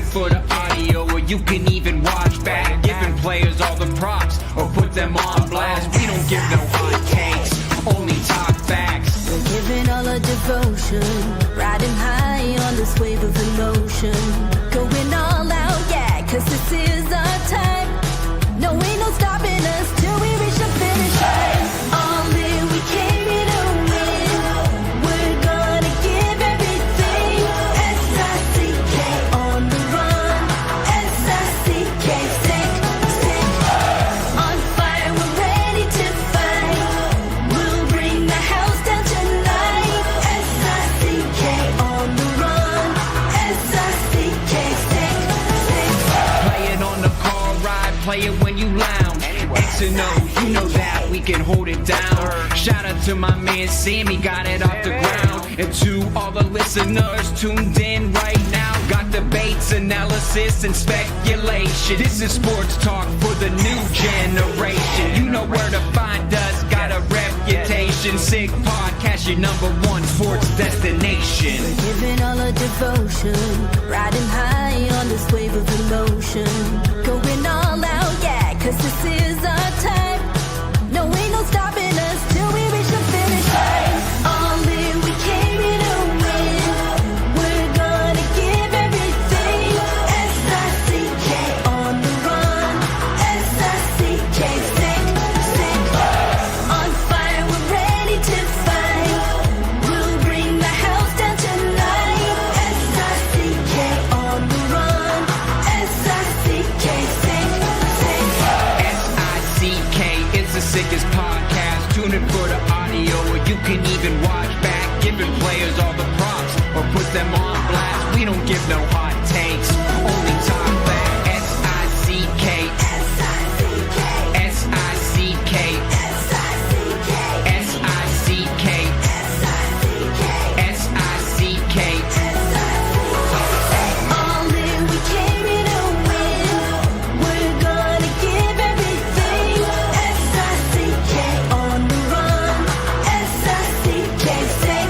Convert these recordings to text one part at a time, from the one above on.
it for the audio, or you can even watch back. Giving players all the props, or put them on blast. We don't give no hot takes, only talk facts. We're giving all our devotion, riding high on this wave of emotion. Going all out, yeah, cause this is our time. No, ain't no stopping us till we reach the finish line. All in, we came here to win. We're gonna give everything. S-I-C-K on the run. S-I-C-K, sick, on fire, we're ready to fight. We'll bring the house down tonight. S-I-C-K on the run. S-I-C-K, sick. Play it on the car ride, play it when you lounge. X and O, you know that we can hold it down. Shout out to my man Sammy, got it off the ground. And to all the listeners tuned in right now, got debates, analysis, and speculation. This is sports talk for the new generation. You know where to find us, got a reputation. Sick podcast, your #1 sports destination. We're giving all our devotion, riding high on this wave of emotion. Going all out, yeah, cause this is our time. No, ain't no stopping us till we reach the finish line. All in, we came here to win. We're gonna give everything. S-I-C-K on the run. S-I-C-K, sick, on fire, we're ready to fight. We'll bring the house down tonight. S-I-C-K on the run. S-I-C-K, sick. S-I-C-K is the sickest podcast. Tune in for the audio, or you can even watch back. Giving players all the props, or put them on blast. We don't give no hot takes, only talk back. S-I-C-K, S-I-C-K, S-I-C-K, S-I-C-K, S-I-C-K, S-I-C-K. All in, we came here to win. We're gonna give everything. S-I-C-K on the run. S-I-C-K, sick.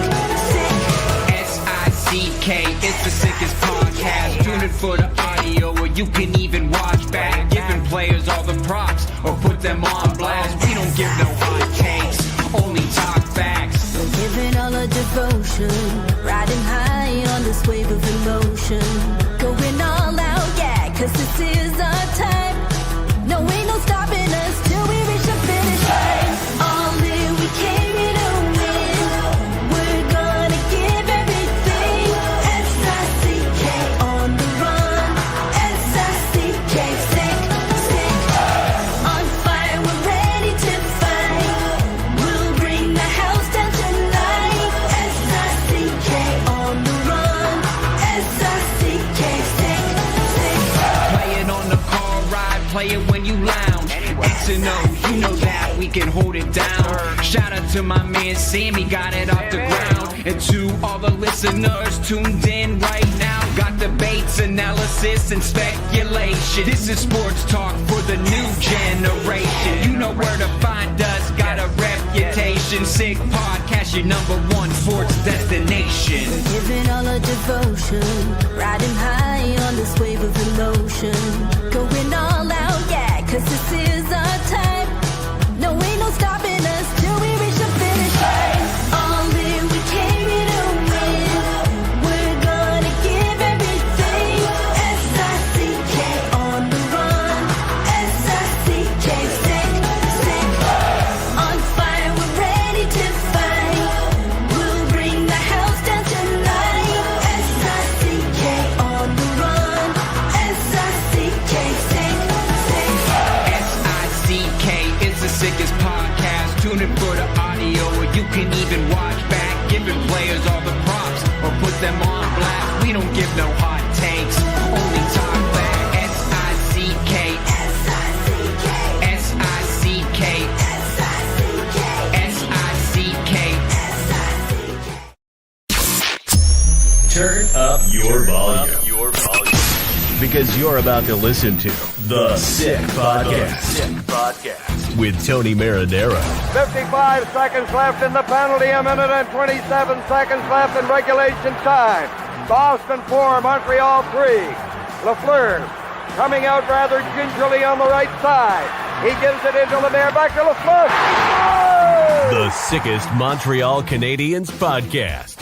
S-I-C-K, it's the sickest podcast. Tune in for the audio, or you can even watch back. Giving players all the props, or put them on blast. We don't give no hot takes, only talk facts. We're giving all our devotion, riding high on this wave of emotion. Going all out, yeah, cause this is our time. No, ain't no stopping us till we reach the finish line. All in, we came here to win. We're gonna give everything. S-I-C-K on the run. S-I-C-K, sick, on fire, we're ready to fight. We'll bring the house down tonight. S-I-C-K on the run. S-I-C-K, sick. Play it on the car ride, play it when you lounge. X and O, you know that we can hold it down. Shout out to my man Sammy, got it off the ground. And to all the listeners tuned in right now, got debates, analysis, and speculation. This is sports talk for the new generation. You know where to find us, got a reputation. Sick podcast, your #1 sports destination. We're giving all our devotion, riding high on this wave of emotion. Going all out, yeah, cause this is our time. No, ain't no stopping us till we reach the finish line. All in, we came here to win. We're gonna give everything. S-I-C-K on the run. S-I-C-K, sick, on fire, we're ready to fight. We'll bring the house down tonight. S-I-C-K on the run. S-I-C-K, sick. S-I-C-K is the sickest podcast. Tune in for the audio, or you can even watch back. Giving players all the props, or put them on blast. We don't give no hot takes, only talk back. S-I-C-K, S-I-C-K, S-I-C-K, S-I-C-K, S-I-C-K. Turn up your volume. Because you're about to listen to The Sick Podcast. With Tony Marinaro. 55 seconds left in the penalty, a minute and 27 seconds left in regulation time. Boston 4, Montreal 3. Lafleur coming out rather gingerly on the right side. He gives it into Lemaire, back to Lafleur. Oh! The sickest Montreal Canadiens podcast.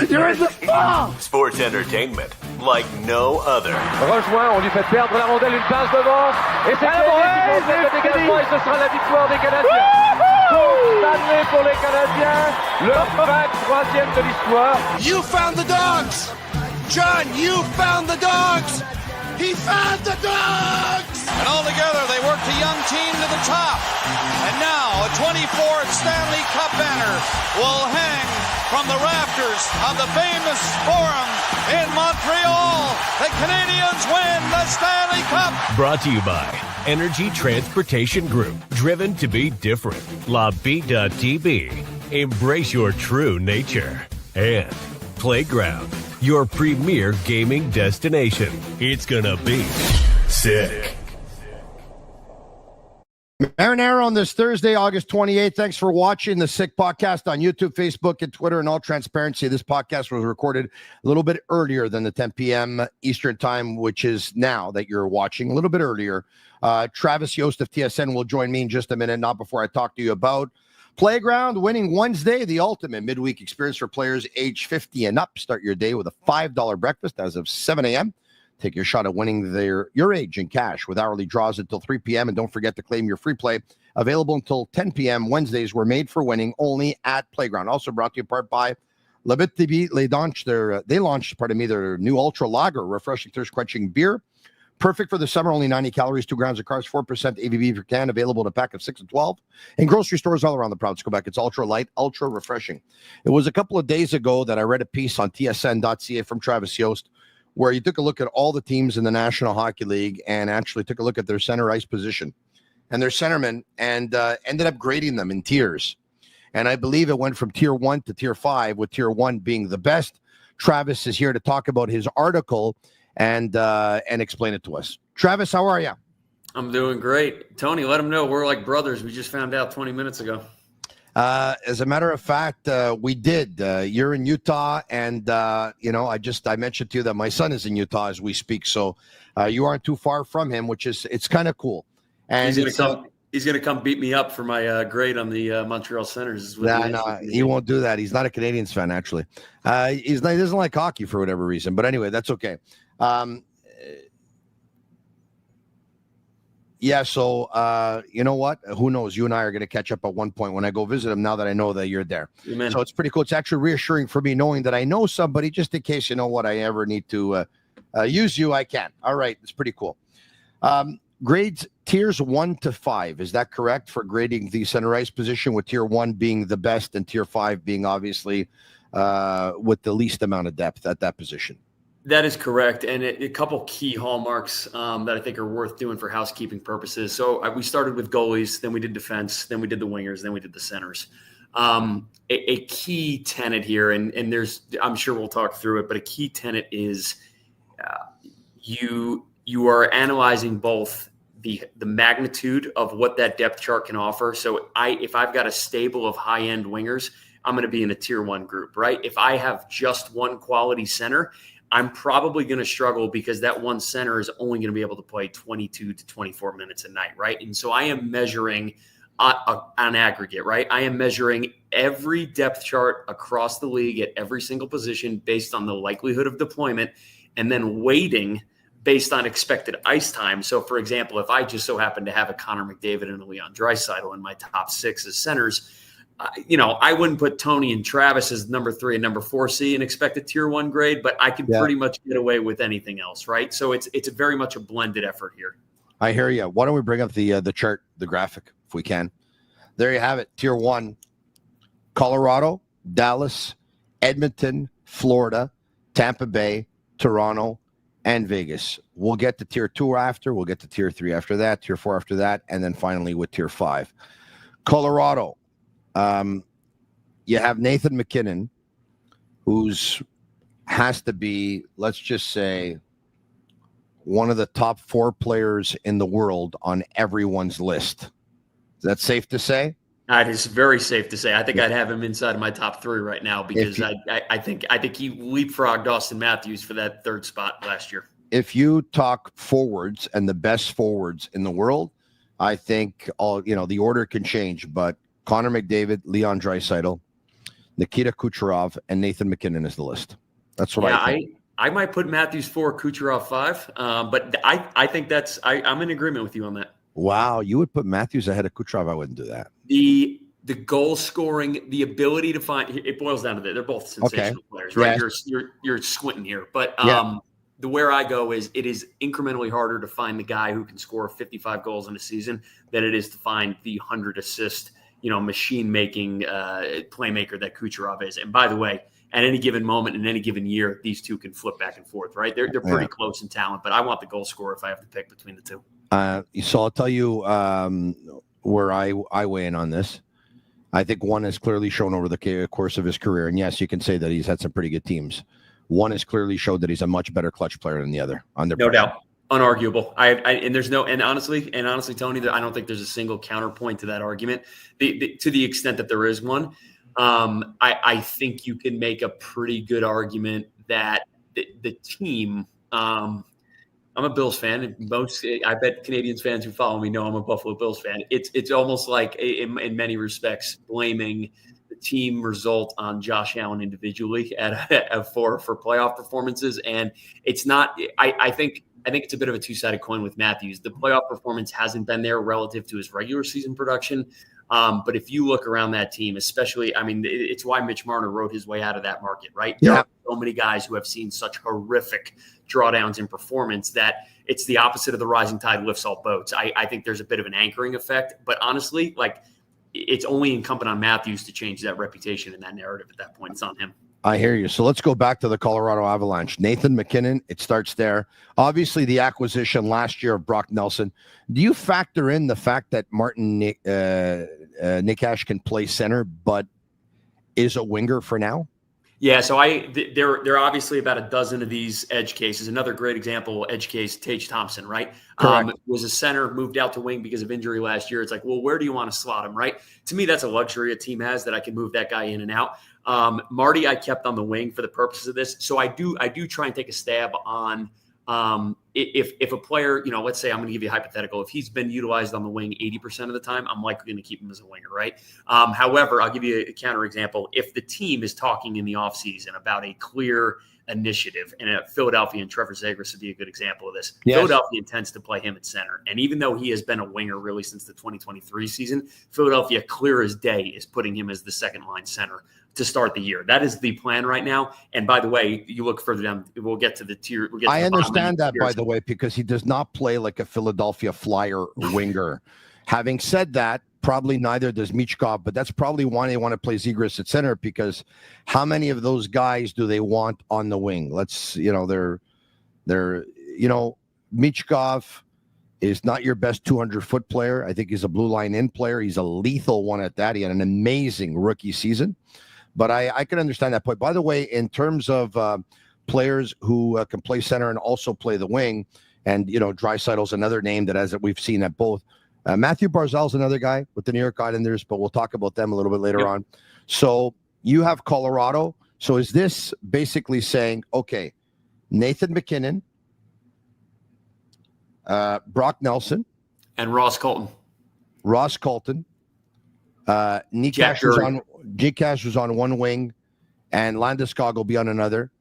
You're in the ball! Sports entertainment like no other. Rejoint, on lui fait perdre la rondelle, une passe devant. Et c'est le dégagement et ce sera la victoire des Canadiens. Stanley pour les Canadiens, le 23e de l'histoire. You found the dogs! John, you found the dogs! He found the dogs! And all together, they worked a young team to the top. And now, a 24th Stanley Cup banner will hang from the rafters of the famous Forum in Montreal. The Canadiens win the Stanley Cup! Brought to you by Energy Transportation Group. Driven to be different. La Vida Tibi. Embrace your true nature. And Playground, your premier gaming destination. It's gonna be sick. Marinaro on this Thursday, August 28th. Thanks for watching the Sick Podcast on YouTube, Facebook, and Twitter. In all transparency, this podcast was recorded a little bit earlier than the 10 p.m. Eastern time, which is now that you're watching, a little bit earlier. Travis Yost of TSN will join me in just a minute, not before I talk to you about Playground winning Wednesday, the ultimate midweek experience for players age 50 and up. Start your day with a $5 breakfast as of 7 a.m. Take your shot at winning your age in cash with hourly draws until 3 p.m. And don't forget to claim your free play. Available until 10 p.m. Wednesdays were made for winning only at Playground. Also brought to you in part by Tibi. They launched their new Ultra Lager, refreshing thirst-quenching beer. Perfect for the summer, only 90 calories, 2 grams of carbs, 4% ABV per can, available in a pack of 6 and 12. In grocery stores all around the province of Quebec. It's ultra light, ultra refreshing. It was a couple of days ago that I read a piece on tsn.ca from Travis Yost, where he took a look at all the teams in the National Hockey League and actually took a look at their center ice position and their centermen and ended up grading them in tiers. And I believe it went from tier 1 to tier 5, with tier 1 being the best. Travis is here to talk about his article and explain it to us. Travis, how are you? I'm doing great. Tony, let him know we're like brothers. We just found out 20 minutes ago. As a matter of fact, we did. You're in Utah, and I mentioned to you that my son is in Utah as we speak, so you aren't too far from him, it's kind of cool. And he's gonna come beat me up for my grade on the Montreal Senators. No, he won't do that. He's not a Canadiens fan, actually. He doesn't like hockey for whatever reason, but anyway, that's okay. So you know what? Who knows? You and I are going to catch up at one point when I go visit him, now that I know that you're there. Amen. So it's pretty cool. It's actually reassuring for me knowing that I know somebody, just in case, you know what, I ever need to use you, I can. All right. It's pretty cool. Grades tiers 1 to 5. Is that correct for grading the center ice position, with tier 1 being the best and tier 5 being obviously with the least amount of depth at that position? That is correct. And a couple key hallmarks that I think are worth doing for housekeeping purposes. So we started with goalies, then we did defense, then we did the wingers, then we did the centers. A key tenet here, and I'm sure we'll talk through it, but a key tenet is you are analyzing both the magnitude of what that depth chart can offer. So if I've got a stable of high-end wingers, I'm going to be in a tier 1 group, right? If I have just one quality center, I'm probably going to struggle because that one center is only going to be able to play 22 to 24 minutes a night, right? And so I am measuring on aggregate, right? I am measuring every depth chart across the league at every single position based on the likelihood of deployment, and then weighting based on expected ice time. So, for example, if I just so happen to have a Connor McDavid and a Leon Draisaitl in my top 6 as centers, I wouldn't put Tony and Travis as number 3 and number 4C and expect a tier 1 grade, but I can pretty much get away with anything else, right? So it's very much a blended effort here. I hear you. Why don't we bring up the chart, the graphic, if we can? There you have it. Tier 1, Colorado, Dallas, Edmonton, Florida, Tampa Bay, Toronto, and Vegas. We'll get to tier 2 after. We'll get to tier 3 after that, tier 4 after that, and then finally with tier 5. Colorado. You have Nathan McKinnon, who's has to be, let's just say, one of the top 4 players in the world on everyone's list. Is that safe to say? It is very safe to say. I think I'd have him inside of my top 3 right now because I think he leapfrogged Austin Matthews for that 3rd spot last year. if you talk forwards and the best forwards in the world, I think the order can change, but Connor McDavid, Leon Draisaitl, Nikita Kucherov, and Nathan MacKinnon is the list. That's what I think. I might put Matthews 4, Kucherov 5, but I think I'm in agreement with you on that. Wow, you would put Matthews ahead of Kucherov? I wouldn't do that. The goal scoring, the ability to find, it boils down to that. They're both sensational players, right? Yes. You're squinting here, but the where I go is it is incrementally harder to find the guy who can score 55 goals in a season than it is to find the 100 assist, machine making playmaker that Kucherov is. And by the way, at any given moment in any given year, these two can flip back and forth, right? They're pretty close in talent, but I want the goal scorer if I have to pick between the two. So I'll tell you where I weigh in on this. I think one has clearly shown over the course of his career, and yes, you can say that he's had some pretty good teams. One has clearly showed that he's a much better clutch player than the other. No doubt, unarguable. And honestly, Tony, I don't think there's a single counterpoint to that argument. To the extent that there is one, I think you can make a pretty good argument that the team. I'm a Bills fan. I bet Canadiens fans who follow me know I'm a Buffalo Bills fan. It's almost like, in many respects, blaming the team result on Josh Allen individually for playoff performances. And it's not. I think it's a bit of a two-sided coin with Matthews. The playoff performance hasn't been there relative to his regular season production. But if you look around that team, especially, it's why Mitch Marner wrote his way out of that market, right? Yeah. There are so many guys who have seen such horrific drawdowns in performance that it's the opposite of the rising tide lifts all boats. I think there's a bit of an anchoring effect, but honestly, it's only incumbent on Matthews to change that reputation and that narrative at that point. It's on him. I hear you. So let's go back to the Colorado Avalanche. Nathan MacKinnon, it starts there. Obviously, the acquisition last year of Brock Nelson. Do you factor in the fact that Martin Necas can play center, but is a winger for now? Yeah, so there are obviously about a dozen of these edge cases. Another great example, edge case, Tage Thompson, right? Was a center, moved out to wing because of injury last year. It's like, well, where do you want to slot him, right? To me, that's a luxury a team has, that I can move that guy in and out. Marty, I kept on the wing for the purposes of this. So I do try and take a stab on if a player, let's say, I'm going to give you a hypothetical. If he's been utilized on the wing 80% of the time, I'm likely going to keep him as a winger, right? However, I'll give you a counter example. If the team is talking in the offseason about a clear initiative, and Philadelphia and Trevor Zegras would be a good example of this. Yes. Philadelphia intends to play him at center. And even though he has been a winger really since the 2023 season, Philadelphia, clear as day, is putting him as the second line center to start the year. That is the plan right now. And by the way, you look further down, we'll get to the tier. I understand that, by the way, because he does not play like a Philadelphia Flyer winger. Having said that, probably neither does Michkov, but that's probably why they want to play Zegras at center, because how many of those guys do they want on the wing? Michkov is not your best 200-foot player. I think he's a blue line in player. He's a lethal one at that. He had an amazing rookie season. But I can understand that point. By the way, in terms of players who can play center and also play the wing, and Draisaitl's another name that we've seen at both. Matthew Barzal's another guy with the New York Islanders, but we'll talk about them a little bit later on. So you have Colorado. So is this basically saying, okay, Nathan MacKinnon, Brock Nelson, and Ross Colton. Necas was on one wing, and Landeskog will be on another.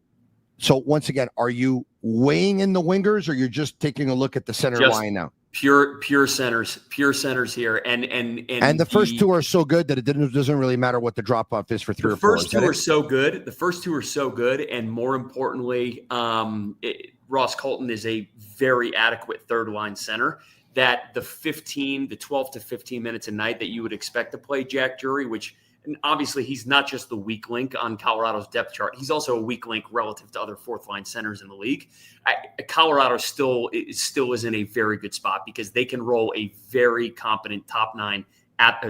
So once again, are you weighing in the wingers, or you're just taking a look at the center line now? Pure centers here, and the first two are so good that it doesn't really matter what the drop off is for three or four. The first two are so good, and more importantly, Ross Colton is a very adequate third line center. That the 12 to 15 minutes a night that you would expect to play Jack Drury, and obviously he's not just the weak link on Colorado's depth chart. He's also a weak link relative to other fourth line centers in the league. Colorado still is in a very good spot because they can roll a very competent top nine at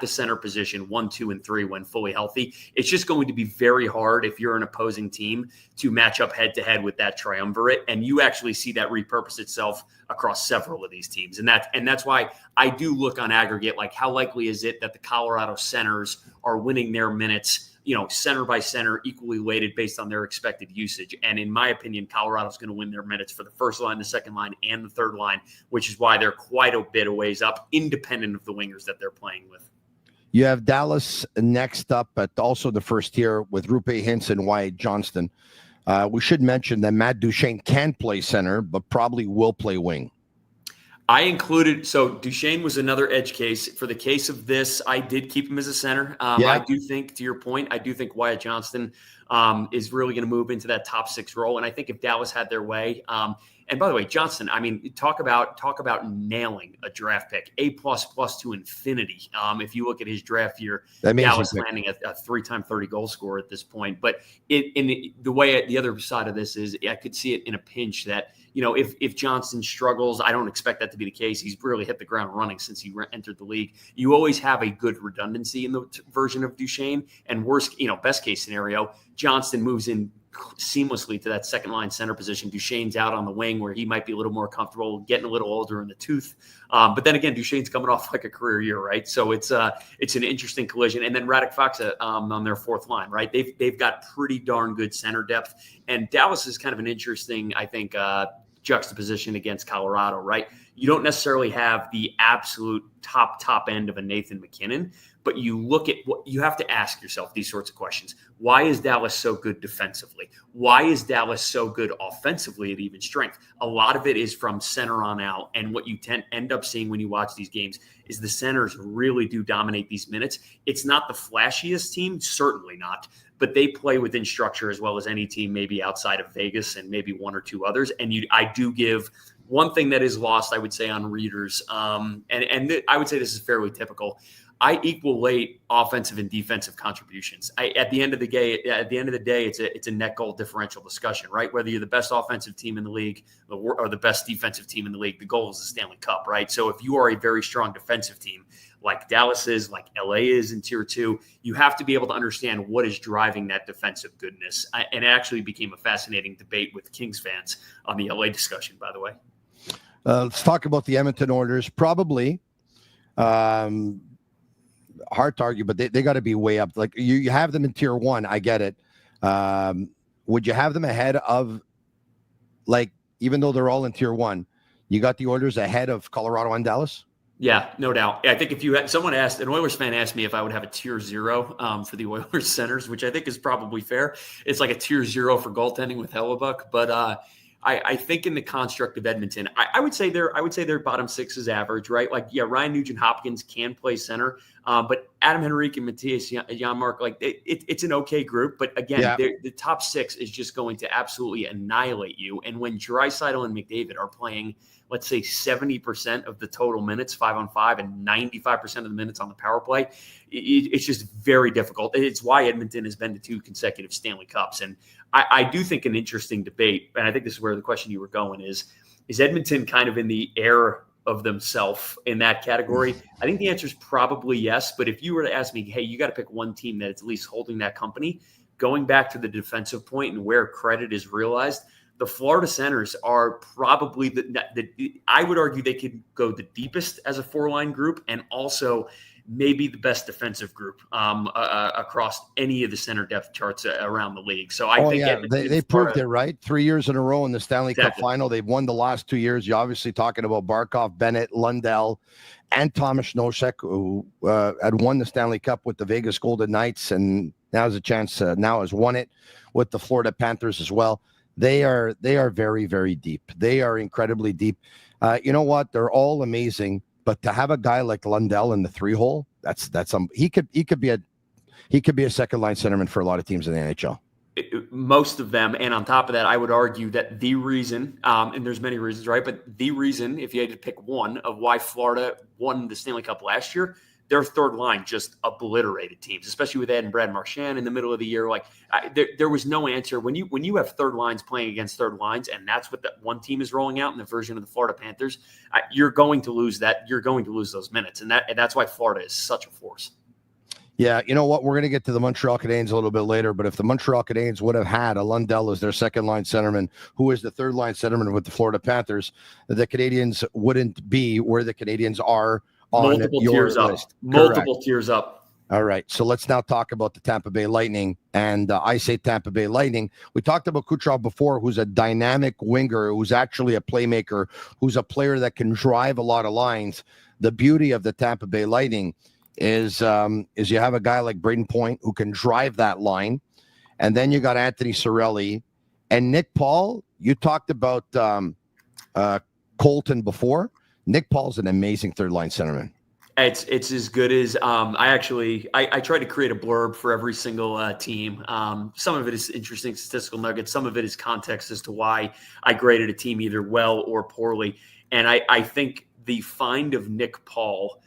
the center position, 1, 2, and 3 when fully healthy. It's just going to be very hard if you're an opposing team to match up head to head with that triumvirate. And you actually see that repurpose itself across several of these teams. And that's why I do look on aggregate, like how likely is it that the Colorado centers are winning their minutes center by center, equally weighted based on their expected usage. And in my opinion, Colorado's going to win their minutes for the first line, the second line, and the third line, which is why they're quite a bit of ways up, independent of the wingers that they're playing with. You have Dallas next up at also the first tier with Roope Hintz and Wyatt Johnston. We should mention that Matt Duchene can play center, but probably will play wing. So Duchene was another edge case. For the case of this, I did keep him as a center. I do think, to your point, I do think Wyatt Johnston is really going to move into that top 6 role. And I think if Dallas had their way, and by the way, Johnston, I mean, talk about nailing a draft pick, A++ to infinity. If you look at his draft year, Dallas landing a 3-time 30 goal scorer at this point. But the other side of this is, I could see it in a pinch that, if Johnston struggles, I don't expect that to be the case. He's really hit the ground running since he entered the league. You always have a good redundancy in the version of Duchene. And best case scenario, Johnston moves in seamlessly to that second line center position. Duchene's out on the wing where he might be a little more comfortable, getting a little older in the tooth. But then again, Duchene's coming off like a career year, right? So it's an interesting collision. And then Radek Faksa on their fourth line, right? They've got pretty darn good center depth. And Dallas is kind of an interesting, I think, juxtaposition against Colorado, right? You don't necessarily have the absolute top end of a Nathan McKinnon, but you look at what you have to ask yourself these sorts of questions. Why is Dallas so good defensively? Why is Dallas so good offensively at even strength? A lot of it is from center on out. And what you end up seeing when you watch these games is the centers really do dominate these minutes. It's not the flashiest team, certainly not, but they play within structure as well as any team, maybe outside of Vegas and maybe one or two others. And I do give one thing that is lost, I would say, on readers, and I would say this is fairly typical. I equate offensive and defensive contributions. At the end of the day, it's a net goal differential discussion, right? Whether you're the best offensive team in the league or the best defensive team in the league, the goal is the Stanley Cup, right? So if you are a very strong defensive team, like Dallas is, like LA is in Tier 2, you have to be able to understand what is driving that defensive goodness. And it actually became a fascinating debate with Kings fans on the LA discussion, by the way. Let's talk about the Edmonton Oilers. Probably hard to argue, but they got to be way up. Like you have them in Tier 1. I get it. Would you have them ahead of, like, even though they're all in Tier 1, you got the Oilers ahead of Colorado and Dallas? Yeah, no doubt. I think if you had someone an Oilers fan asked me if I would have a Tier 0 for the Oilers centers, which I think is probably fair. It's like a Tier 0 for goaltending with Hellebuck, but I think in the construct of Edmonton, I would say their bottom 6 is average, right? Like, yeah, Ryan Nugent-Hopkins can play center, but Adam Henrique and Matthias Janmark, like it's an okay group, but again, the top 6 is just going to absolutely annihilate you. And when Draisaitl and McDavid are playing, let's say 70% of the total minutes, 5-on-5, and 95% of the minutes on the power play, it's just very difficult. It's why Edmonton has been to 2 consecutive Stanley Cups. And I do think an interesting debate, and I think this is where the question you were going is Edmonton kind of in the air of themselves in that category? I think the answer is probably yes. But if you were to ask me, hey, you got to pick one team that's at least holding that company, going back to the defensive point and where credit is realized, the Florida centers are probably I would argue they could go the deepest as a 4-line group and also maybe the best defensive group across any of the center depth charts around the league. So I think they proved it, right? 3 years in a row in the Stanley Cup final. They've won the last 2 years. You're obviously talking about Barkov, Bennett, Lundell, and Thomas Nosek, who had won the Stanley Cup with the Vegas Golden Knights, and now has a chance. Now has won it with the Florida Panthers as well. They are very, very deep. They are incredibly deep. You know what? They're all amazing. But to have a guy like Lundell in the 3-hole, that's he could be a second line centerman for a lot of teams in the NHL. Most of them, and on top of that, I would argue that the reason, and there's many reasons, right? But the reason, if you had to pick one of why Florida won the Stanley Cup last year, their third line just obliterated teams, especially with Ed and Brad Marchand in the middle of the year. Like there was no answer when you have third lines playing against third lines, and that's what that one team is rolling out in the version of the Florida Panthers. You're going to lose that. You're going to lose those minutes, and that's why Florida is such a force. Yeah, you know what? We're going to get to the Montreal Canadiens a little bit later, but if the Montreal Canadiens would have had a Lundell as their second-line centerman, who is the third-line centerman with the Florida Panthers, the Canadiens wouldn't be where the Canadiens are on multiple tiers up. Multiple tiers up. All right, so let's now talk about the Tampa Bay Lightning. And I say Tampa Bay Lightning. We talked about Kucherov before, who's a dynamic winger, who's actually a playmaker, who's a player that can drive a lot of lines. The beauty of the Tampa Bay Lightning is you have a guy like Braden Point who can drive that line. And then you got Anthony Cirelli. And Nick Paul, you talked about Colton before. Nick Paul's an amazing third-line centerman. It's as good as I tried to create a blurb for every single team. Some of it is interesting statistical nuggets. Some of it is context as to why I graded a team either well or poorly. And I think the find of Nick Paul,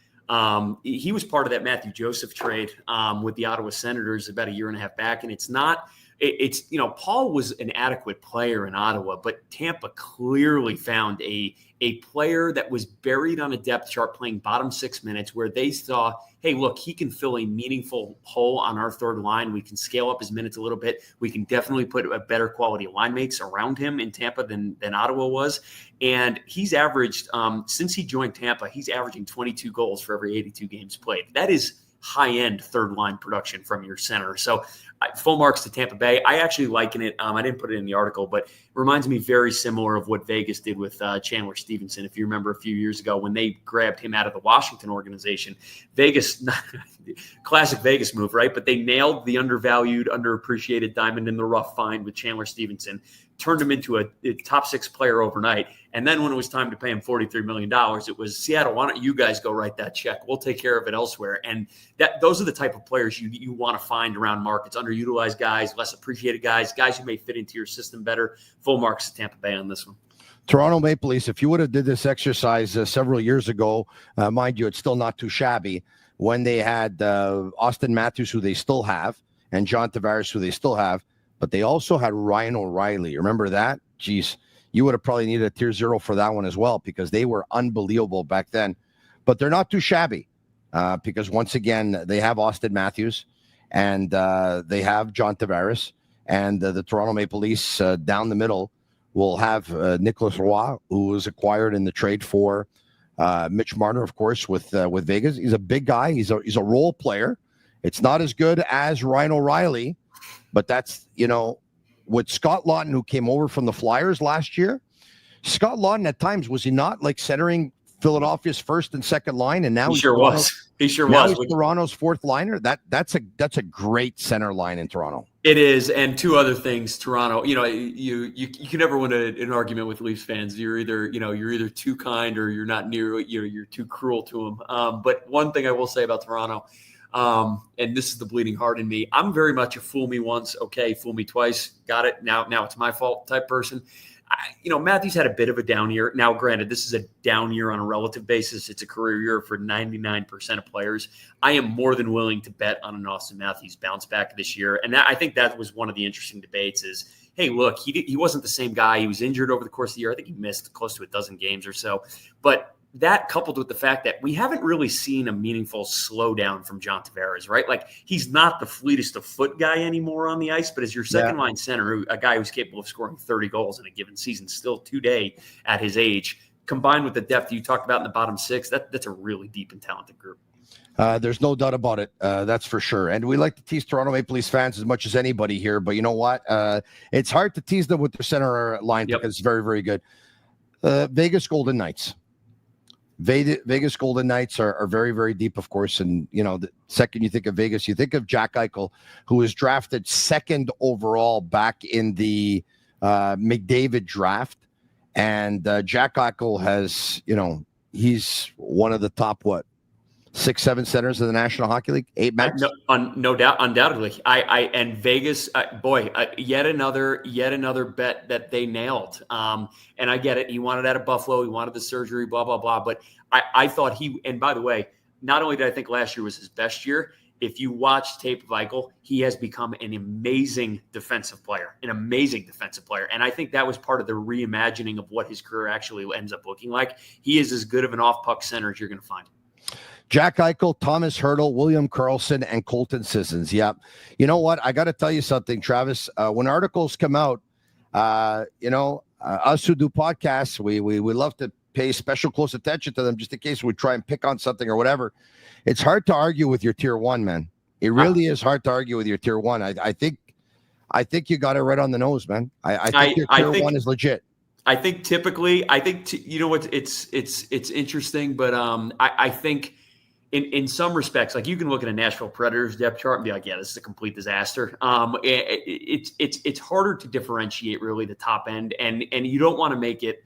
he was part of that Matthew Joseph trade with the Ottawa Senators about a year and a half back. And it's Paul was an adequate player in Ottawa, but Tampa clearly found a player that was buried on a depth chart playing bottom 6 minutes where they saw, hey, look, he can fill a meaningful hole on our third line. We can scale up his minutes a little bit. We can definitely put a better quality line mates around him in Tampa than Ottawa was. And he's averaged, since he joined Tampa, he's averaging 22 goals for every 82 games played. That is high-end third-line production from your center. So full marks to Tampa Bay. I actually liken it. I didn't put it in the article, but it reminds me very similar of what Vegas did with Chandler Stevenson. If you remember a few years ago when they grabbed him out of the Washington organization, Vegas, classic Vegas move, right? But they nailed the undervalued, underappreciated diamond in the rough find with Chandler Stevenson, turned him into a top 6 player overnight. And then when it was time to pay him $43 million, it was Seattle, why don't you guys go write that check? We'll take care of it elsewhere. And those are the type of players you want to find around markets, underutilized guys, less appreciated guys who may fit into your system better. Full marks to Tampa Bay on this one. Toronto Maple Leafs, if you would have did this exercise several years ago, mind you, it's still not too shabby, when they had Austin Matthews, who they still have, and John Tavares, who they still have, but they also had Ryan O'Reilly. Remember that? Jeez, you would have probably needed a tier 0 for that one as well, because they were unbelievable back then. But they're not too shabby because, once again, they have Austin Matthews and they have John Tavares, and the Toronto Maple Leafs down the middle will have Nicolas Roy, who was acquired in the trade for Mitch Marner, of course, with Vegas. He's a big guy. He's a role player. It's not as good as Ryan O'Reilly, but that's, with Scott Laughton, who came over from the Flyers last year. Scott Laughton at times, was he not like centering Philadelphia's first and second line? And now he sure was. He's Toronto's fourth liner. That's a great center line in Toronto. It is, and two other things. Toronto, you can never win an argument with Leafs fans. You're either too kind or you're not near. You're too cruel to them. But one thing I will say about Toronto, and this is the bleeding heart in me, I'm very much a fool me once, okay, fool me twice, got it. Now it's my fault type person. Matthews had a bit of a down year. Now, granted, this is a down year on a relative basis. It's a career year for 99% of players. I am more than willing to bet on an Austin Matthews bounce back this year. And I think that was one of the interesting debates is, hey, look, he wasn't the same guy. He was injured over the course of the year. I think he missed close to a dozen games or so. But that coupled with the fact that we haven't really seen a meaningful slowdown from John Tavares, right? Like, he's not the fleetest of foot guy anymore on the ice, but as your second line center, a guy who's capable of scoring 30 goals in a given season, still today at his age, combined with the depth you talked about in the bottom 6, that's a really deep and talented group. There's no doubt about it. That's for sure. And we like to tease Toronto Maple Leafs fans as much as anybody here, but you know what? It's hard to tease them with their center line because it's very, very good. Vegas Golden Knights. Vegas Golden Knights are very, very deep, of course. And, the second you think of Vegas, you think of Jack Eichel, who was drafted second overall back in the McDavid draft. And Jack Eichel has, he's one of the top, 6-7 centers of the National Hockey League, 8 max. No doubt, undoubtedly. And Vegas, yet another bet that they nailed. And I get it. He wanted out of Buffalo. He wanted the surgery, blah, blah, blah. But I thought and by the way, not only did I think last year was his best year, if you watch tape of Eichel, he has become an amazing defensive player. And I think that was part of the reimagining of what his career actually ends up looking like. He is as good of an off-puck center as you're going to find. Jack Eichel, Thomas Hertl, William Karlsson, and Colton Sissons. Yeah. You know what? I got to tell you something, Travis. When articles come out, us who do podcasts, we love to pay special close attention to them just in case we try and pick on something or whatever. It's hard to argue with your tier 1, man. It really is hard to argue with your tier one. I think you got it right on the nose, man. I think your tier one is legit. I think typically, you know what? It's interesting, but I think in some respects, like you can look at a Nashville Predators depth chart and be like, yeah, this is a complete disaster. It's harder to differentiate really the top end, and you don't want to make it,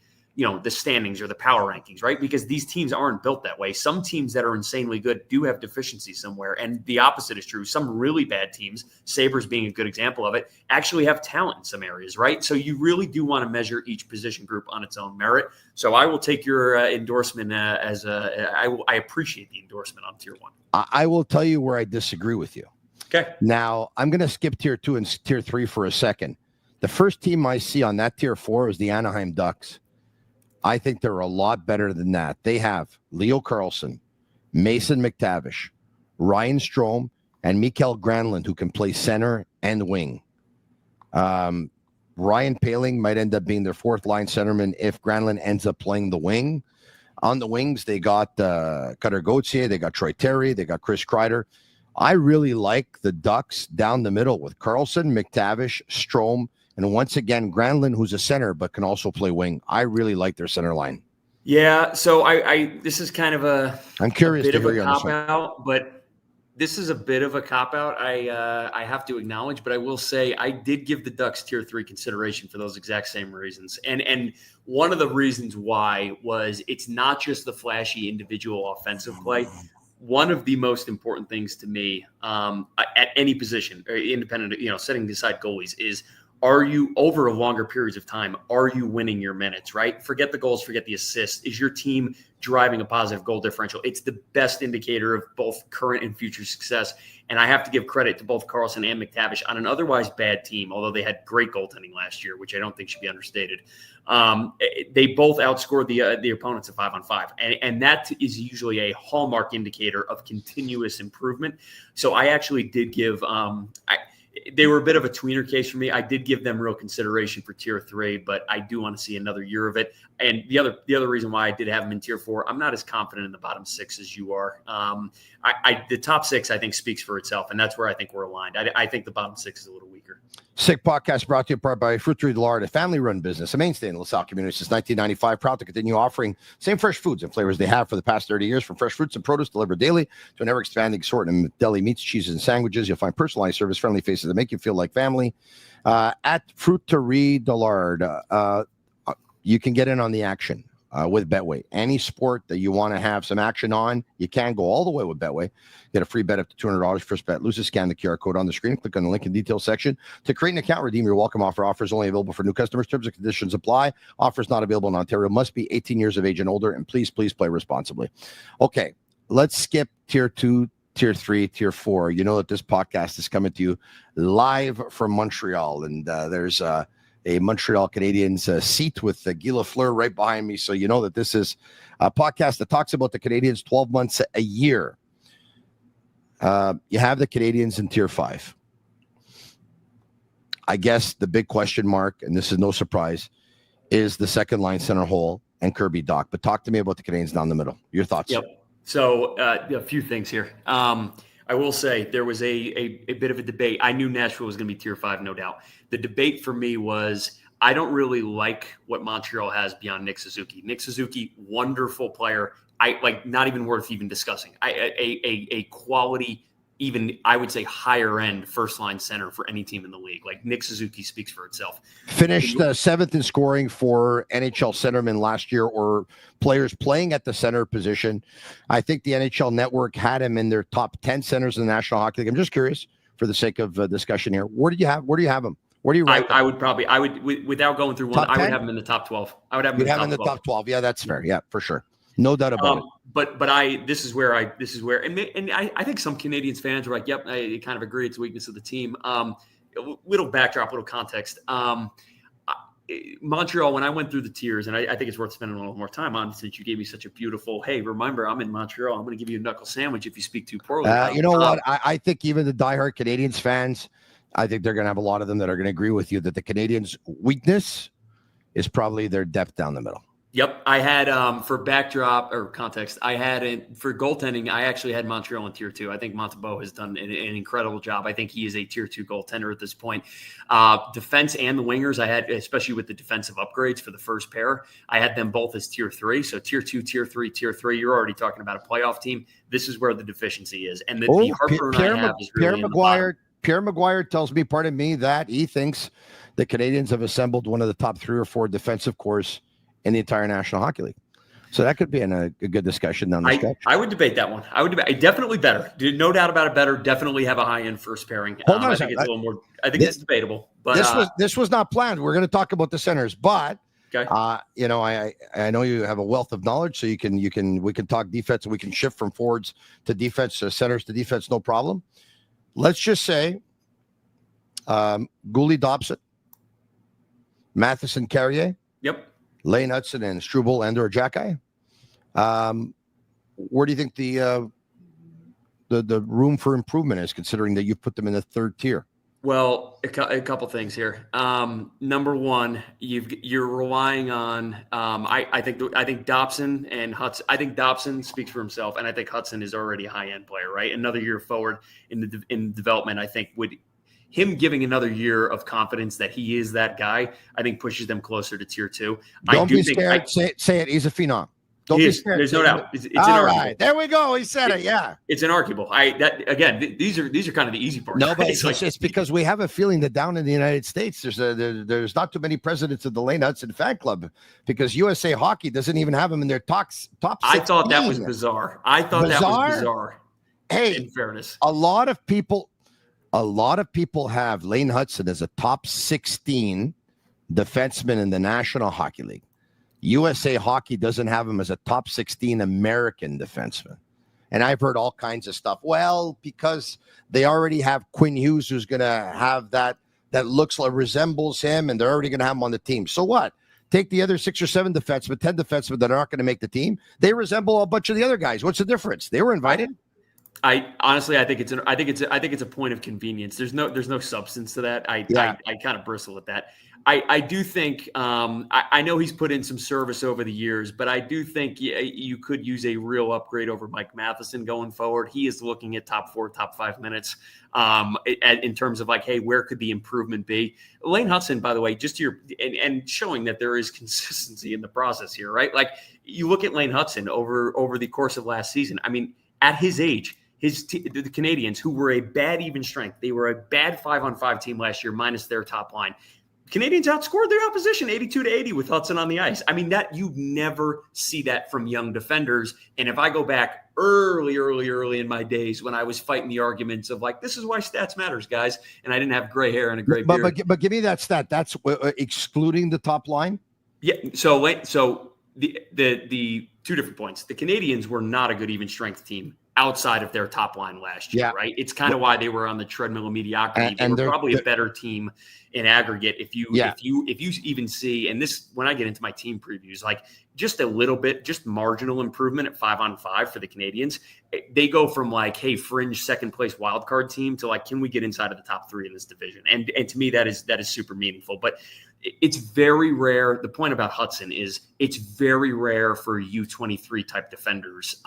the standings or the power rankings, right? Because these teams aren't built that way. Some teams that are insanely good do have deficiencies somewhere. And the opposite is true. Some really bad teams, Sabres being a good example of it, actually have talent in some areas, right? So you really do want to measure each position group on its own merit. So I will take your endorsement I appreciate the endorsement on tier one. I will tell you where I disagree with you. Okay. Now, I'm going to skip tier 2 and tier 3 for a second. The first team I see on that tier 4 is the Anaheim Ducks. I think they're a lot better than that. They have Leo Carlsson, Mason McTavish, Ryan Strome, and Mikael Granlund, who can play center and wing. Ryan Poehling might end up being their fourth-line centerman if Granlund ends up playing the wing. On the wings, they got Cutter Gauthier, they got Troy Terry, they got Chris Kreider. I really like the Ducks down the middle with Carlsson, McTavish, Strome, and once again, Granlund, who's a center but can also play wing. I really like their center line. Yeah, so this is kind of I'm curious a bit to of hear a cop-out, but this is a bit of a cop-out, I have to acknowledge, but I will say I did give the Ducks tier 3 consideration for those exact same reasons. And one of the reasons why was it's not just the flashy individual offensive play. One of the most important things to me at any position, independent, setting aside goalies, is are you, over longer periods of time, are you winning your minutes, right? Forget the goals, forget the assists. Is your team driving a positive goal differential? It's the best indicator of both current and future success. And I have to give credit to both Carlson and McTavish on an otherwise bad team, although they had great goaltending last year, which I don't think should be understated. They both outscored the opponents at 5-on-5. And that is usually a hallmark indicator of continuous improvement. So I actually did give they were a bit of a tweener case for me. I did give them real consideration for tier 3, but I do want to see another year of it. And the other reason why I did have them in tier 4, I'm not as confident in the bottom 6 as you are. The top 6, I think, speaks for itself, and that's where I think we're aligned. I think the bottom 6 is a little weaker. Sick Podcast brought to you in part by Fruiterie de Lard, a family-run business, a mainstay in the LaSalle community since 1995. Proud to continue offering same fresh foods and flavors they have for the past 30 years. From fresh fruits and produce delivered daily to an ever-expanding assortment of deli meats, cheeses, and sandwiches, you'll find personalized service, friendly faces that make you feel like family. At Fruiterie de Lard, you can get in on the action with Betway. Any sport that you want to have some action on, you can go all the way with Betway. Get a free bet up to $200. First bet loses. Scan the QR code on the screen. Click on the link in the details section to create an account. Redeem your welcome offer. Offers only available for new customers. Terms and conditions apply. Offers not available in Ontario. Must be 18 years of age and older. And please play responsibly. Okay, let's skip tier 2, tier 3, tier 4. You know that this podcast is coming to you live from Montreal, and there's a Montreal Canadiens seat with Guy Lafleur right behind me. So you know that this is a podcast that talks about the Canadiens 12 months a year. You have the Canadiens in tier 5. I guess the big question mark, and this is no surprise, is the second line center hole and Kirby Dach. But talk to me about the Canadiens down the middle. Your thoughts? Yep. So a few things here. I will say there was a bit of a debate. I knew Nashville was going to be tier 5, no doubt. The debate for me was I don't really like what Montreal has beyond Nick Suzuki. Nick Suzuki, wonderful player. Not even worth even discussing. A quality, even I would say higher end first line center for any team in the league. Like Nick Suzuki speaks for itself. Finished 7th in scoring for NHL centermen last year, or players playing at the center position. I think the NHL Network had him in their top 10 centers in the National Hockey League. I'm just curious, for the sake of discussion here, where do you have him? Where do you rank him? Without going through one, I would have him in the top 12. I would have him in the top 12. Yeah, that's fair. Yeah, for sure. No doubt about it. But this is where and I think some Canadiens fans were like, yep, I kind of agree. It's a weakness of the team. Little backdrop, little context. Montreal, when I went through the tiers, and I think it's worth spending a little more time on, since you gave me such a beautiful, hey, remember, I'm in Montreal. I'm going to give you a knuckle sandwich if you speak too poorly. You know what? I think even the diehard Canadiens fans, I think they're going to have a lot of them that are going to agree with you that the Canadiens' weakness is probably their depth down the middle. Yep. I had, for backdrop or context, for goaltending, I actually had Montreal in tier 2. I think Montembeault has done an incredible job. I think he is a tier 2 goaltender at this point. Defense and the wingers, I had, especially with the defensive upgrades for the first pair, I had them both as tier 3. So tier 2, tier 3, tier 3, you're already talking about a playoff team. This is where the deficiency is. And the heartburn I have is really Pierre Maguire tells me, pardon me, that he thinks the Canadiens have assembled one of the top 3 or 4 defensive cores in the entire National Hockey League. So that could be a good discussion down the stretch. I would debate that one. I would debate definitely better. No doubt about it. Better. Definitely have a high-end first pairing. Hold on I think it's a little more. I think it's debatable. But this was not planned. We're going to talk about the centers, but okay. I know you have a wealth of knowledge, so we can talk defense and we can shift from forwards to defense, centers to defense, no problem. Let's just say Gooley Dobson, Matheson Carrier. Yep. Lane Hudson and Struble and or Jacky. Where do you think the room for improvement is, considering that you put them in the 3rd tier? Well, a couple things here. Number one, you're relying on. I think Dobson and Hudson. I think Dobson speaks for himself, and I think Hudson is already a high end player. Right, another year forward in development, I think would. Him giving another year of confidence that he is that guy, I think pushes them closer to tier 2. Don't be scared. Say it. He's a phenom. Don't be scared. There's no doubt. It's all right. There we go. He said it. Yeah. It's inarguable. These are kind of the easy parts. No, but it's because we have a feeling that down in the United States, there's not too many presidents of the Lane Hudson fan club, because USA Hockey doesn't even have him in their top 16. I thought that was bizarre. That was bizarre. Hey, in fairness, a lot of people have Lane Hudson as a top 16 defenseman in the National Hockey League. USA Hockey doesn't have him as a top 16 American defenseman. And I've heard all kinds of stuff. Well, because they already have Quinn Hughes, who's going to have that resembles him, and they're already going to have him on the team. So what? Take the other 6 or 7 defensemen, 10 defensemen that are not going to make the team. They resemble a bunch of the other guys. What's the difference? They were invited. I honestly, I think it's a point of convenience. There's no substance to that. I kind of bristle at that. I do think I know he's put in some service over the years, but I do think you could use a real upgrade over Mike Matheson going forward. He is looking at top 4, top 5 minutes in terms of like, hey, where could the improvement be? Lane Hudson, by the way, just and showing that there is consistency in the process here, right? Like you look at Lane Hudson over the course of last season. I mean, at his age, the Canadiens, who were a bad even strength, they were a bad 5-on-5 team last year, minus their top line. Canadiens outscored their opposition 82-80 with Hudson on the ice. I mean, that you never see that from young defenders. And if I go back early in my days when I was fighting the arguments of like, this is why stats matters, guys, and I didn't have gray hair and a gray beard. But give me that stat. That's excluding the top line. Yeah. So the 2 different points. The Canadiens were not a good even strength team outside of their top line last year, right? It's kind of why they were on the treadmill of mediocrity. They were probably a better team in aggregate. If you even see, and this, when I get into my team previews, like just a little bit, just marginal improvement at 5-on-5 for the Canadiens. They go from like, hey, fringe second place wildcard team to like, can we get inside of the top 3 in this division? And to me, that is super meaningful. But it's very rare. The point about Hudson is it's very rare for U23 type defenders,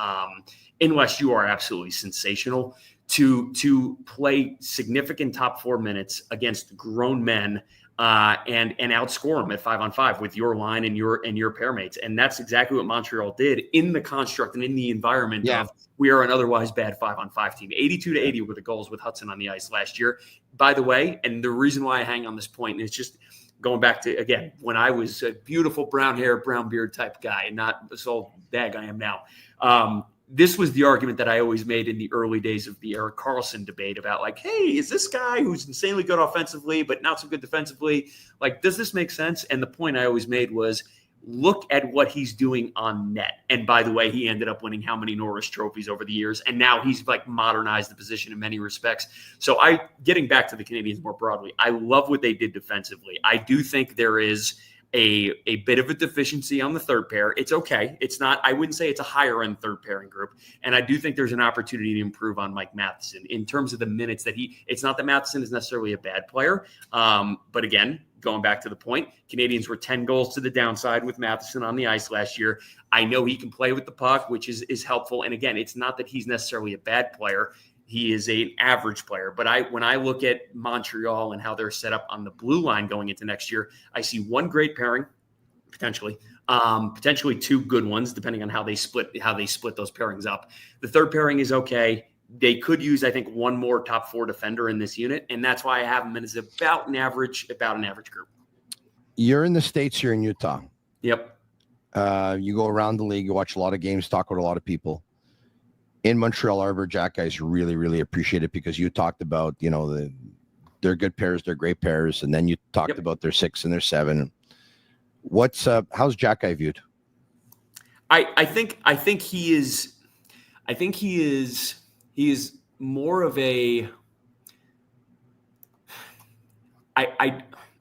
unless you are absolutely sensational, to play significant top 4 minutes against grown men and outscore them at 5-on-5 with your line and your pair mates. And that's exactly what Montreal did in the construct and in the environment of we are an otherwise bad 5-on-5 team. 82-80 were the goals with Hudson on the ice last year. By the way, and the reason why I hang on this point is just going back to, again, when I was a beautiful brown hair, brown beard type guy and not this old bag I am now. This was the argument that I always made in the early days of the Erik Karlsson debate about like, hey, is this guy who's insanely good offensively but not so good defensively, like, does this make sense? And the point I always made was look at what he's doing on net. And by the way, he ended up winning how many Norris trophies over the years. And now he's like modernized the position in many respects. So getting back to the Canadiens more broadly, I love what they did defensively. I do think there is a bit of a deficiency on the third pair. It's okay. It's not, I wouldn't say it's a higher end third pairing group. And I do think there's an opportunity to improve on Mike Matheson in terms of the minutes that it's not that Matheson is necessarily a bad player. But again, going back to the point, Canadians were 10 goals to the downside with Matheson on the ice last year. I know he can play with the puck, which is helpful. And again, it's not that he's necessarily a bad player. He is an average player. But when I look at Montreal and how they're set up on the blue line going into next year, I see one great pairing, potentially two good ones, depending on how they split those pairings up. The third pairing is okay. They could use, I think, one more top four defender in this unit, and that's why I have them as about an average group. You're in the States, you're in Utah. Yep. You go around the league, you watch a lot of games, talk with a lot of people. In Montreal, our Jack guys really, really appreciate it because you talked about, they're good pairs, they're great pairs, and then you talked about their 6 and their 7. How's Jack guy viewed? I think he is more of a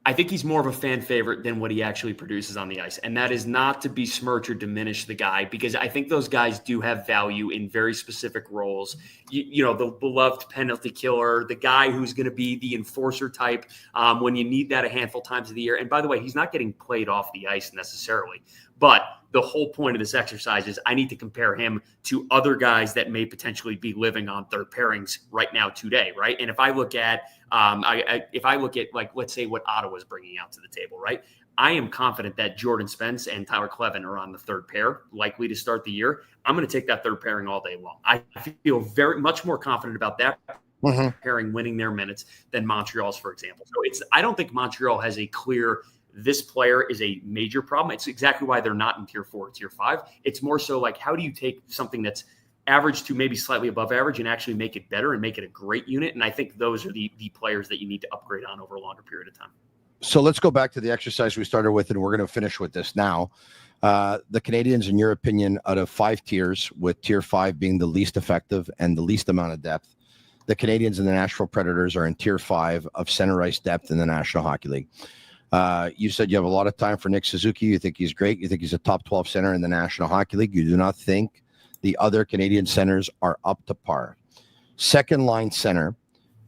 I think he's more of a fan favorite than what he actually produces on the ice. And that is not to besmirch or diminish the guy, because I think those guys do have value in very specific roles. The beloved penalty killer, the guy who's going to be the enforcer type when you need that a handful of times of the year. And by the way, he's not getting played off the ice necessarily. But the whole point of this exercise is I need to compare him to other guys that may potentially be living on third pairings right now today, right? And if I look at like, let's say what Ottawa's bringing out to the table, right? I am confident that Jordan Spence and Tyler Clevin are on the third pair, likely to start the year. I'm going to take that third pairing all day long. I feel very much more confident about that pairing winning their minutes than Montreal's, for example. So I don't think Montreal has a clear this player is a major problem. It's exactly why they're not in tier 4 or tier 5. It's more so like, how do you take something that's average to maybe slightly above average and actually make it better and make it a great unit? And I think those are the players that you need to upgrade on over a longer period of time. So let's go back to the exercise we started with, and we're going to finish with this now. The Canadiens, in your opinion, out of 5 tiers, with tier 5 being the least effective and the least amount of depth, the Canadiens and the Nashville Predators are in tier 5 of center ice depth in the National Hockey League. You said you have a lot of time for Nick Suzuki. You think he's great. You think he's a top 12 center in the National Hockey League. You do not think the other Canadian centers are up to par. Second line center.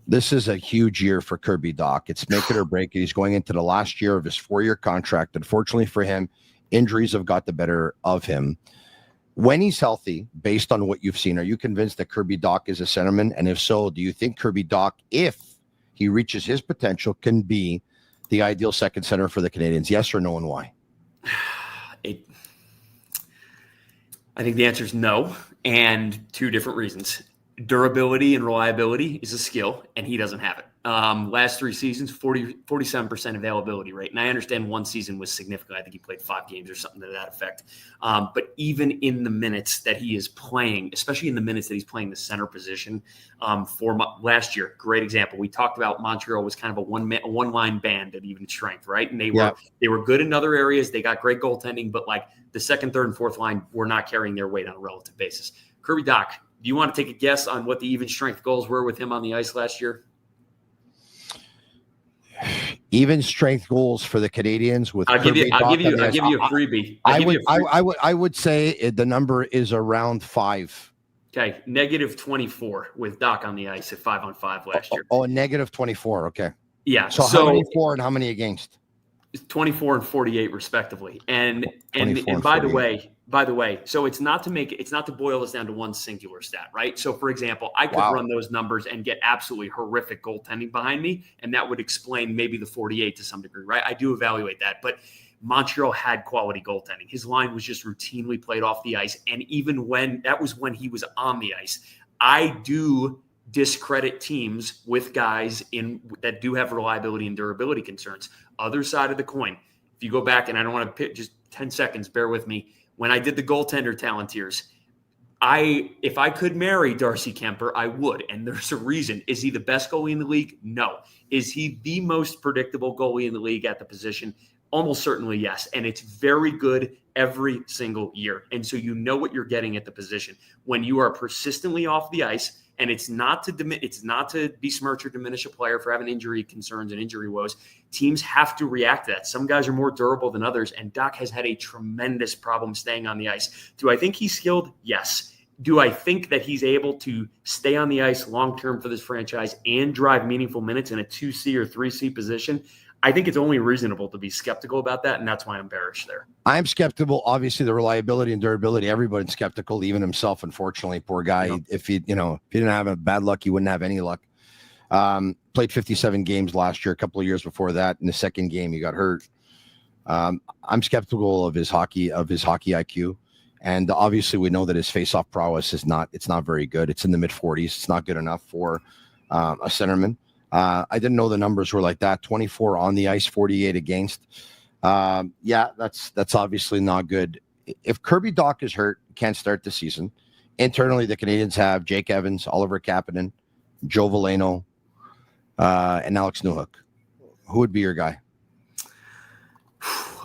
This is a huge year for Kirby Dach. It's make it or break it. He's going into the last year of his 4-year contract. Unfortunately for him, injuries have got the better of him. When he's healthy, based on what you've seen, are you convinced that Kirby Dach is a centerman? And if so, do you think Kirby Dach, if he reaches his potential, can be the ideal second center for the Canadiens? Yes or no, and why? I think the answer is no, and 2 different reasons. Durability and reliability is a skill, and he doesn't have it. Last 3 seasons, 47% availability rate. And I understand one season was significant. I think he played 5 games or something to that effect. But even in the minutes that he is playing, especially in the minutes that he's playing the center position for last year, great example. We talked about Montreal was kind of a one-line band at even strength, right? And they were good in other areas. They got great goaltending, but like the second, third, and fourth line were not carrying their weight on a relative basis. Kirby Dach, do you want to take a guess on what the even strength goals were with him on the ice last year? Even strength goals for the Canadiens with I'll give you a freebie. I would say the number is around 5. Okay, -24 with Dach on the ice at 5-on-5 last year. Oh, -24. Okay. Yeah. So how many for and how many against? 24 and 48 respectively. And by the way, so it's not to boil this down to one singular stat, right? So for example, I could run those numbers and get absolutely horrific goaltending behind me, and that would explain maybe the 48 to some degree, right? I do evaluate that, but Montreal had quality goaltending. His line was just routinely played off the ice. And even when he was on the ice, I do discredit teams with guys that do have reliability and durability concerns. Other side of the coin, if you go back, and I don't want to just 10 seconds, bear with me. When I did the goaltender talent tiers, if I could marry Darcy Kemper, I would. And there's a reason. Is he the best goalie in the league? No. Is he the most predictable goalie in the league at the position? Almost certainly yes. And it's very good every single year. And so you know what you're getting at the position. When you are persistently off the ice, and it's not to besmirch or diminish a player for having injury concerns and injury woes. Teams have to react to that. Some guys are more durable than others, and Dach has had a tremendous problem staying on the ice. Do I think he's skilled? Yes. Do I think that he's able to stay on the ice long-term for this franchise and drive meaningful minutes in a 2C or 3C position? I think it's only reasonable to be skeptical about that, and that's why I'm bearish there. I'm skeptical. Obviously, the reliability and durability, everybody's skeptical, even himself, unfortunately. Poor guy. Yep. If he didn't have a bad luck, he wouldn't have any luck. Played 57 games last year, a couple of years before that. In the second game, he got hurt. I'm skeptical of his hockey IQ. And obviously, we know that his face-off prowess it's not very good. It's in the mid-40s. It's not good enough for a centerman. I didn't know the numbers were like that. 24 on the ice, 48 against. That's obviously not good. If Kirby Dach is hurt, can't start the season. Internally, the Canadiens have Jake Evans, Oliver Kapanen, Joe Veleno, and Alex Newhook. Who would be your guy?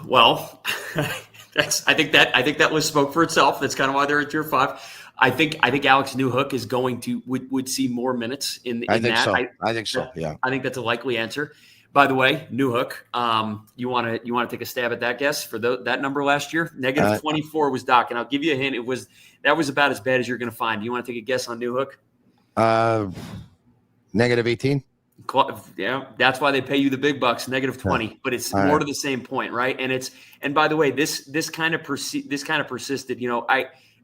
Well, I think that list spoke for itself. That's kind of why they're at tier 5. I think Alex Newhook is going to would see more minutes in I think that. So. I think so. Yeah. I think that's a likely answer. By the way, Newhook, you want to take a stab at that guess for that number last year? Negative 24 was Dach, and I'll give you a hint. That was about as bad as you're going to find. You want to take a guess on Newhook? Negative 18. Yeah, that's why they pay you the big bucks, negative 20. But it's more to the same point, right? And by the way, this kind of persisted.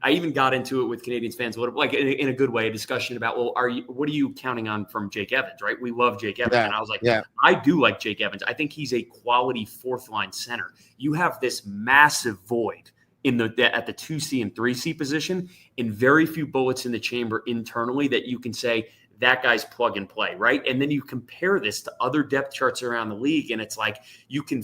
I even got into it with Canadiens fans, like in a good way, a discussion about, what are you counting on from Jake Evans, right? We love Jake Evans. And I was like, I do like Jake Evans. I think he's a quality fourth line center. You have this massive void at the 2C and 3C position, and very few bullets in the chamber internally that you can say that guy's plug and play, right? And then you compare this to other depth charts around the league, and it's like you can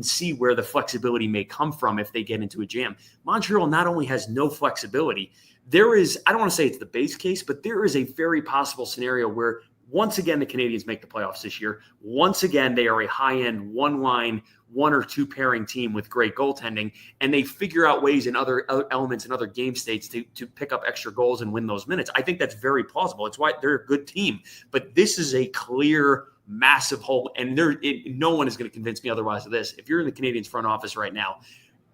see where the flexibility may come from if they get into a jam. Montreal not only has no flexibility, there is, I don't want to say it's the base case, but there is a very possible scenario where once again the Canadiens make the playoffs this year. Once again, they are a high-end one-line, 1 or 2 pairing team with great goaltending, and they figure out ways in other elements in other game states to pick up extra goals and win those minutes. I think that's very plausible. It's why they're a good team. But this is a clear, massive hole, and no one is going to convince me otherwise of this. If you're in the Canadiens front office right now,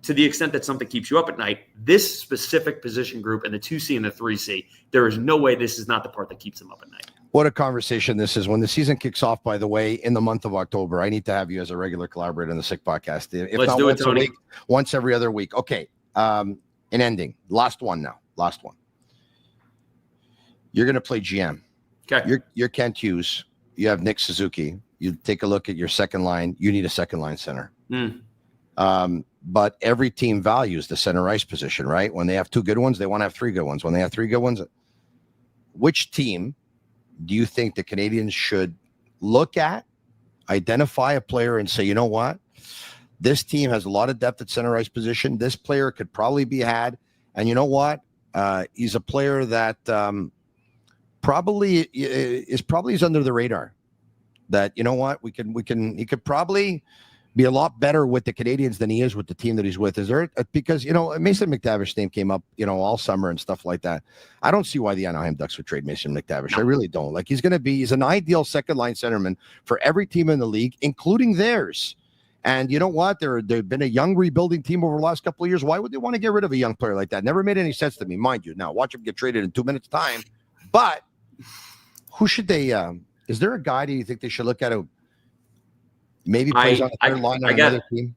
to the extent that something keeps you up at night, this specific position group and the 2C and the 3C, there is no way this is not the part that keeps them up at night. What a conversation this is. When the season kicks off, by the way, in the month of October, I need to have you as a regular collaborator on the Sick Podcast. If Let's do it, Tony. Once every other week. Okay. An ending. Last one. You're going to play GM. Okay. You're Kent Hughes. You have Nick Suzuki. You take a look at your second line. You need a second line center. But every team values the center ice position, right? When they have 2 good ones, they want to have 3 good ones. When they have 3 good ones, which team do you think the Canadiens should look at, identify a player, and say, you know what? This team has a lot of depth at center ice position. This player could probably be had. And you know what? He's a player that probably is under the radar. That, you know what? He could probably be a lot better with the Canadiens than he is with the team that he's with. Is there, because, Mason McTavish's name came up, all summer and stuff like that. I don't see why the Anaheim Ducks would trade Mason McTavish. I really don't. Like, he's an ideal second line centerman for every team in the league, including theirs. And you know what? They've been a young rebuilding team over the last couple of years. Why would they want to get rid of a young player like that? Never made any sense to me, mind you. Now watch him get traded in 2 minutes time. But who should they, is there a guy do you think they should look at maybe plays on a third line on another team?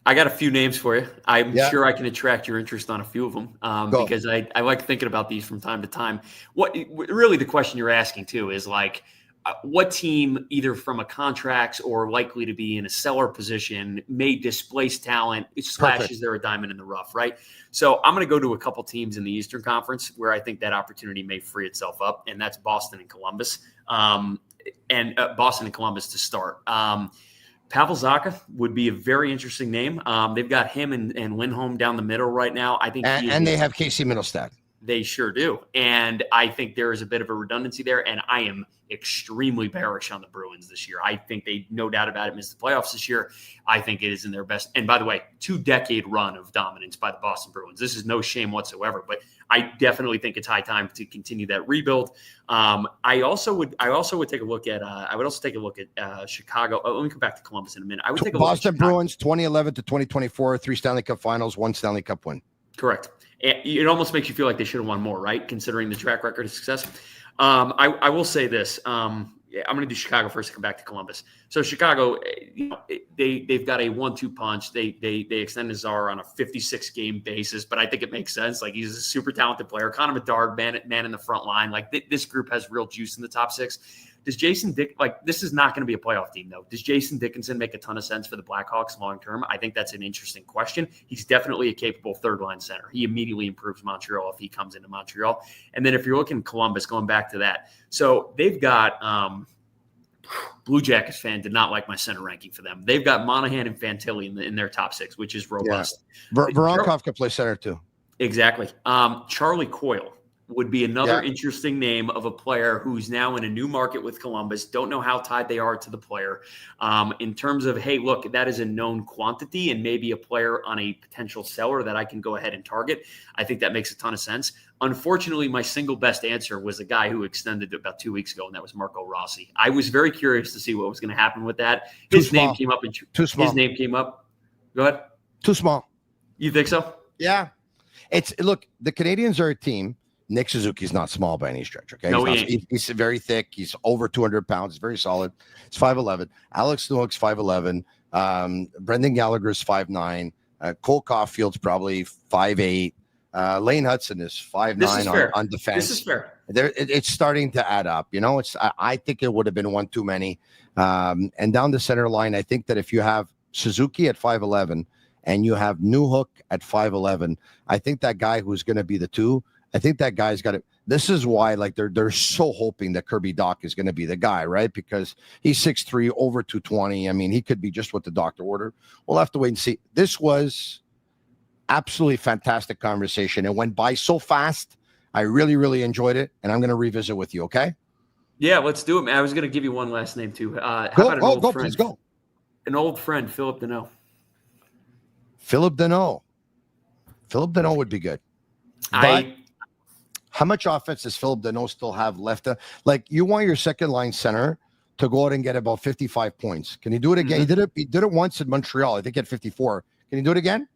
I got a few names for you. I'm sure I can attract your interest on a few of them because I like thinking about these from time to time. Really the question you're asking too is like, what team, either from a contracts or likely to be in a seller position, may displace talent, is there a diamond in the rough, right? So I'm going to go to a couple teams in the Eastern Conference where I think that opportunity may free itself up, and that's Boston and Columbus. Boston and Columbus to start. Pavel Zacha would be a very interesting name. They've got him and Lindholm down the middle right now. I think, and they have Casey Middlestad. They sure do. And I think there is a bit of a redundancy there. And I am extremely bearish on the Bruins this year. I think they, no doubt about it, missed the playoffs this year. I think it is in their best. And by the way, 2-decade run of dominance by the Boston Bruins. This is no shame whatsoever, but I definitely think it's high time to continue that rebuild. I also would take a look at, Chicago. Oh, let me come back to Columbus in a minute. I would take a look at Boston Bruins 2011 to 2024, 3 Stanley Cup finals, 1 Stanley Cup win. Correct. It almost makes you feel like they should have won more, right? Considering the track record of success. I will say this. I'm going to do Chicago first and come back to Columbus. So Chicago, they've got a 1-2 punch. They extended Czar on a 56-game basis, but I think it makes sense. Like, he's a super talented player. Connor Bedard, man in the front line. Like, this group has real juice in the top six. Does Jason this is not going to be a playoff team, though. Does Jason Dickinson make a ton of sense for the Blackhawks long term? I think that's an interesting question. He's definitely a capable third-line center. He immediately improves Montreal if he comes into Montreal. And then if you're looking at Columbus, going back to that, so they've got Blue Jackets fan did not like my center ranking for them. They've got Monahan and Fantilli in their top six, which is robust. Yeah. Voronkov can play center too. Exactly. Charlie Coyle would be another interesting name of a player who's now in a new market with Columbus. Don't know how tied they are to the player. In terms of, hey, look, that is a known quantity and maybe a player on a potential seller that I can go ahead and target. I think that makes a ton of sense. Unfortunately, my single best answer was a guy who extended about 2 weeks ago, and that was Marco Rossi. I was very curious to see what was going to happen with that. His name came up. Too small. His name came up. Go ahead. Too small. You think so? Yeah. Look, the Canadiens are a team. Nick Suzuki's not small by any stretch, okay? No, he's very thick. He's over 200 pounds. He's very solid. He's 5'11". Alex Newhook's 5'11". Brendan Gallagher's 5'9". Cole Caulfield's probably 5'8". Lane Hudson is 5'9" on defense. This is fair. It's starting to add up. I think it would have been one too many. And down the center line, I think that if you have Suzuki at 5'11" and you have Newhook at 5'11", I think that guy who's going to be the two, I think that guy's got it. This is why, like, they're so hoping that Kirby Dach is going to be the guy, right? Because he's 6'3", over 220. I mean, he could be just what the doctor ordered. We'll have to wait and see. This was absolutely fantastic conversation. It went by so fast. I really, really enjoyed it, and I'm going to revisit with you, okay? Yeah, let's do it, man. I was going to give you one last name, too. How about an old friend? Please go. An old friend, Philip Deneau. Philip Deneau would be good. But how much offense does Philip Deneau still have left? Like, you want your second line center to go out and get about 55 points. Can he do it again? Mm-hmm. He did it once in Montreal. I think he had 54. Can he do it again?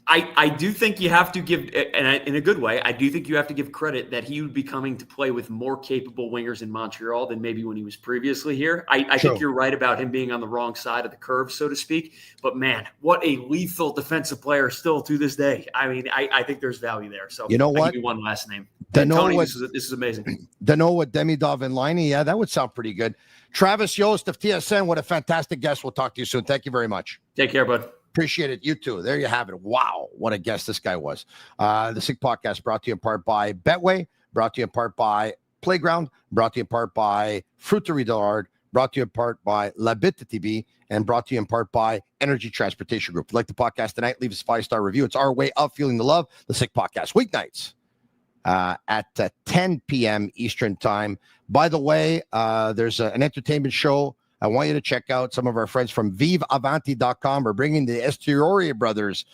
I do think you have to give, and in a good way, I do think you have to give credit that he would be coming to play with more capable wingers in Montreal than maybe when he was previously here. I think you're right about him being on the wrong side of the curve, so to speak. But, man, what a lethal defensive player still to this day. I mean, I think there's value there. So you know what? I'll give you one last name. Tony, this is amazing. Deneau with Demidov and Liney. Yeah, that would sound pretty good. Travis Yost of TSN, what a fantastic guest. We'll talk to you soon. Thank you very much. Take care, bud. Appreciate it. You too. There you have it. Wow. What a guest this guy was. The Sick Podcast brought to you in part by Betway, brought to you in part by Playground, brought to you in part by Fruiterie de l'Art, brought to you in part by La Bittt Tibi, and brought to you in part by Energy Transportation Group. If you like the podcast tonight, leave us a 5-star review. It's our way of feeling the love. The Sick Podcast, weeknights at 10 p.m. Eastern Time. By the way, there's an entertainment show I want you to check out. Some of our friends from vivavanti.com are bringing the Esteriori brothers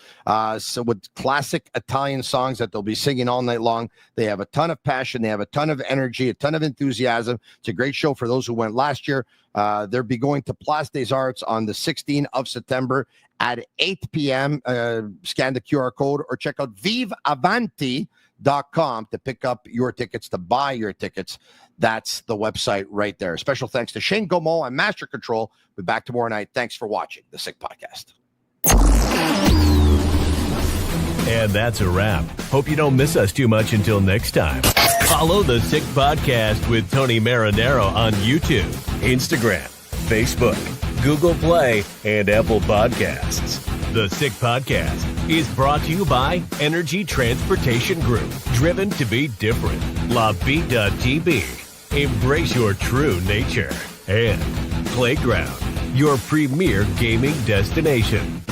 so with classic Italian songs that they'll be singing all night long. They have a ton of passion. They have a ton of energy, a ton of enthusiasm. It's a great show for those who went last year. They'll be going to Place des Arts on the 16th of September at 8 p.m. Scan the QR code or check out vivavanti.com to pick up your tickets, to buy your tickets. That's the website right there. Special thanks to Shane Gomo and Master Control. We'll be back tomorrow night. Thanks for watching The Sick Podcast. And that's a wrap. Hope you don't miss us too much until next time. Follow The Sick Podcast with Tony Marinaro on YouTube, Instagram, Facebook, Google Play, and Apple Podcasts. The Sick Podcast is brought to you by Energy Transportation Group, driven to be different. La Vida TV, embrace your true nature. And Playground, your premier gaming destination.